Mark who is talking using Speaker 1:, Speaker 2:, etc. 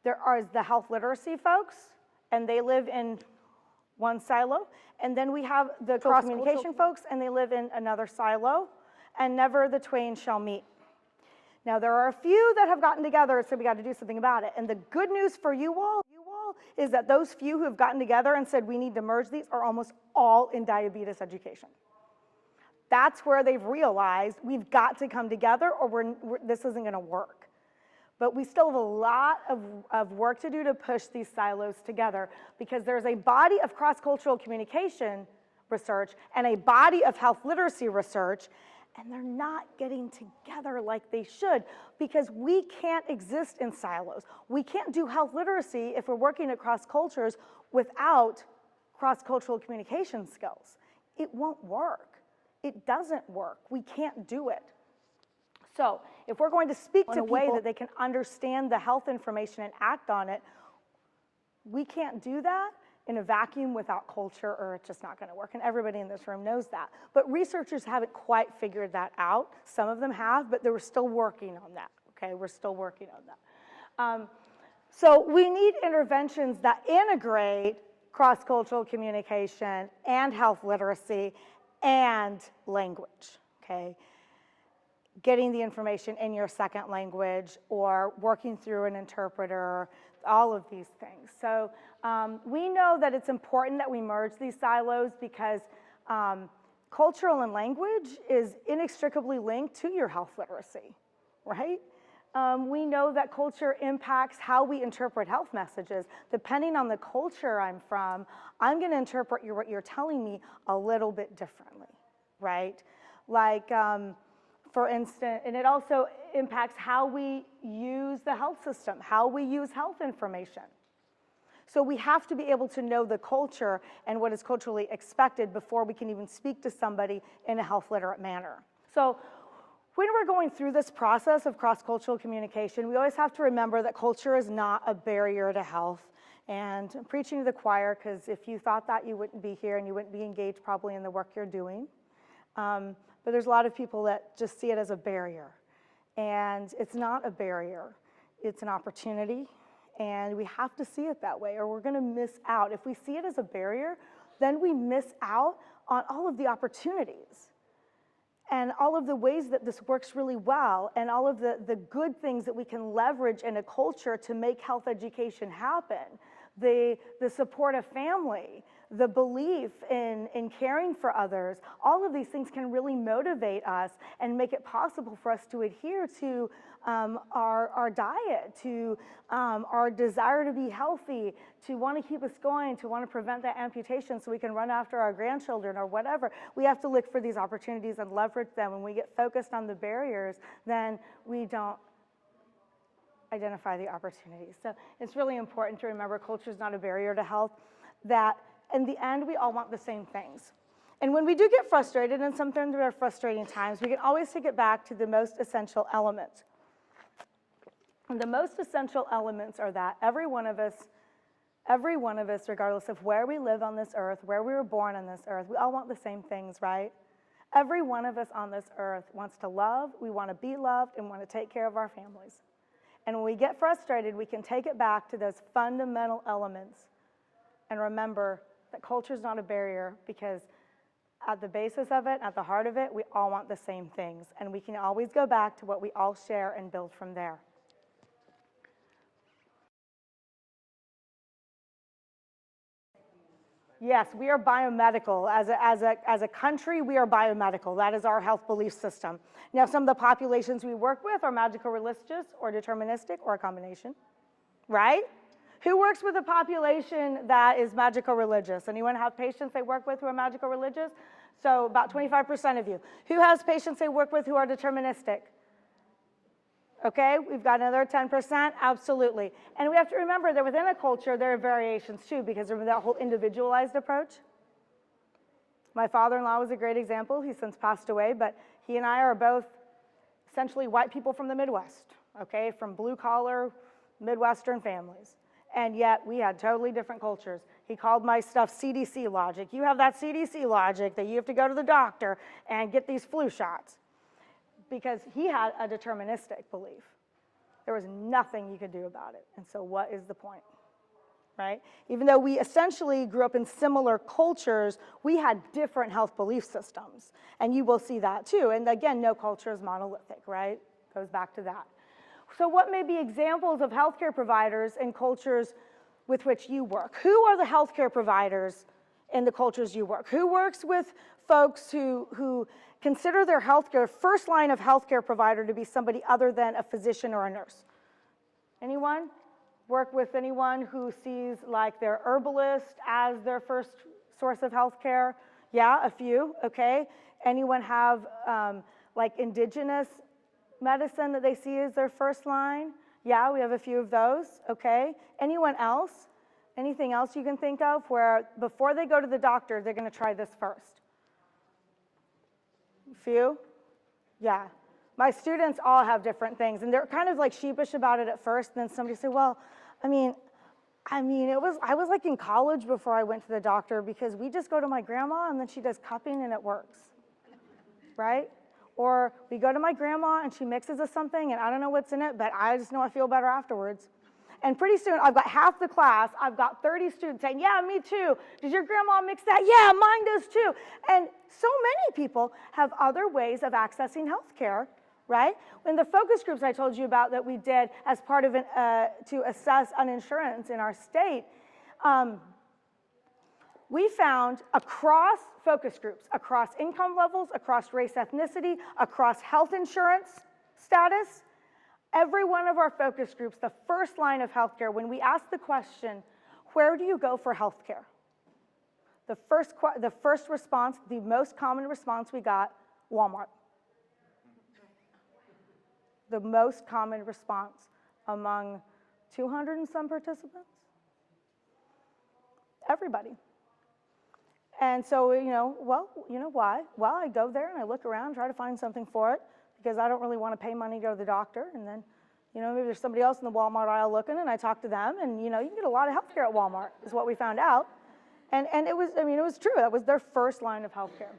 Speaker 1: There are the health literacy folks, and they live in one silo. And then we have the cross-communication folks, and they live in another silo, and never the twain shall meet. Now, there are a few that have gotten together, so we got to do something about it. And the good news for you all is that those few who have gotten together and said we need to merge these are almost all in diabetes education. That's where they've realized we've got to come together or this isn't going to work. But we still have a lot of work to do to push these silos together, because there's a body of cross-cultural communication research and a body of health literacy research, and they're not getting together like they should, because we can't exist in silos. We can't do health literacy if we're working across cultures without cross-cultural communication skills. It won't work. It doesn't work. We can't do it. So if we're going to speak to people in a way that they can understand the health information and act on it, we can't do that in a vacuum without culture, or it's just not going to work. And everybody in this room knows that. But researchers haven't quite figured that out. Some of them have, but they were still working on that. Okay, we're still working on that. So we need interventions that integrate cross-cultural communication and health literacy and language, okay? Getting the information in your second language or working through an interpreter, all of these things. So we know that it's important that we merge these silos because cultural and language is inextricably linked to your health literacy, right? We know that culture impacts how we interpret health messages. Depending on the culture I'm from, I'm going to interpret what you're telling me a little bit differently, right? Like, for instance, and it also impacts how we use the health system, how we use health information. So we have to be able to know the culture and what is culturally expected before we can even speak to somebody in a health literate manner. So when we're going through this process of cross-cultural communication, we always have to remember that culture is not a barrier to health. And I'm preaching to the choir, because if you thought that, you wouldn't be here and you wouldn't be engaged probably in the work you're doing. But there's a lot of people that just see it as a barrier. And it's not a barrier. It's an opportunity. And we have to see it that way, or we're going to miss out. If we see it as a barrier, then we miss out on all of the opportunities and all of the ways that this works really well, and all of the good things that we can leverage in a culture to make health education happen. The support of family, the belief in caring for others, all of these things can really motivate us and make it possible for us to adhere to our diet, to our desire to be healthy, to want to keep us going, to want to prevent that amputation so we can run after our grandchildren or whatever. We have to look for these opportunities and leverage them. When we get focused on the barriers, then we don't identify the opportunities. So it's really important to remember culture is not a barrier to health, that in the end, we all want the same things. And when we do get frustrated, and sometimes there are frustrating times, we can always take it back to the most essential elements. And the most essential elements are that every one of us, regardless of where we live on this earth, where we were born on this earth, we all want the same things, right? Every one of us on this earth wants to love, we want to be loved, and want to take care of our families. And when we get frustrated, we can take it back to those fundamental elements and remember that culture is not a barrier, because at the basis of it, at the heart of it, we all want the same things. And we can always go back to what we all share and build from there. Yes, we are biomedical. As a country, we are biomedical. That is our health belief system. Now, some of the populations we work with are magical religious or deterministic or a combination, right? Who works with a population that is magical religious? Anyone have patients they work with who are magical religious? So about 25% of you. Who has patients they work with who are deterministic? Okay, we've got another 10%, absolutely. And we have to remember that within a culture, there are variations too, because remember that whole individualized approach? My father-in-law was a great example. He's since passed away, but he and I are both essentially white people from the Midwest, okay, from blue-collar Midwestern families. And yet we had totally different cultures. He called my stuff CDC logic. You have that CDC logic that you have to go to the doctor and get these flu shots, because he had a deterministic belief. There was nothing you could do about it. And so what is the point, right? Even though we essentially grew up in similar cultures, we had different health belief systems. And you will see that too. And again, no culture is monolithic, right? Goes back to that. So what may be examples of healthcare providers in cultures with which you work? Who are the healthcare providers in the cultures you work? Who works with folks who consider their healthcare, first line of healthcare provider to be somebody other than a physician or a nurse? Anyone? Work with anyone who sees like their herbalist as their first source of healthcare? Yeah, a few, okay. Anyone have like indigenous medicine that they see as their first line? Yeah, we have a few of those, okay. Anyone else? Anything else you can think of where before they go to the doctor, they're gonna try this first? Few? Yeah. My students all have different things, and they're kind of like sheepish about it at first, and then somebody said, well, I mean, I was like in college before I went to the doctor because we just go to my grandma and then she does cupping and it works, right? Or we go to my grandma and she mixes us something and I don't know what's in it, but I just know I feel better afterwards. And pretty soon I've got half the class, I've got 30 students saying, yeah, me too. Does your grandma mix that? Yeah, mine does too. And so many people have other ways of accessing health care, right? In the focus groups I told you about that we did as part of to assess uninsurance in our state, we found across focus groups, across income levels, across race, ethnicity, across health insurance status, every one of our focus groups, the first line of healthcare, when we asked the question, where do you go for healthcare? The first response, the most common response we got, Walmart. The most common response among 200 and some participants? Everybody. And so, why? Well, I go there and I look around, try to find something for it because I don't really want to pay money to go to the doctor. And then, maybe there's somebody else in the Walmart aisle looking and I talk to them and, you can get a lot of healthcare at Walmart is what we found out. And it was true. That was their first line of healthcare.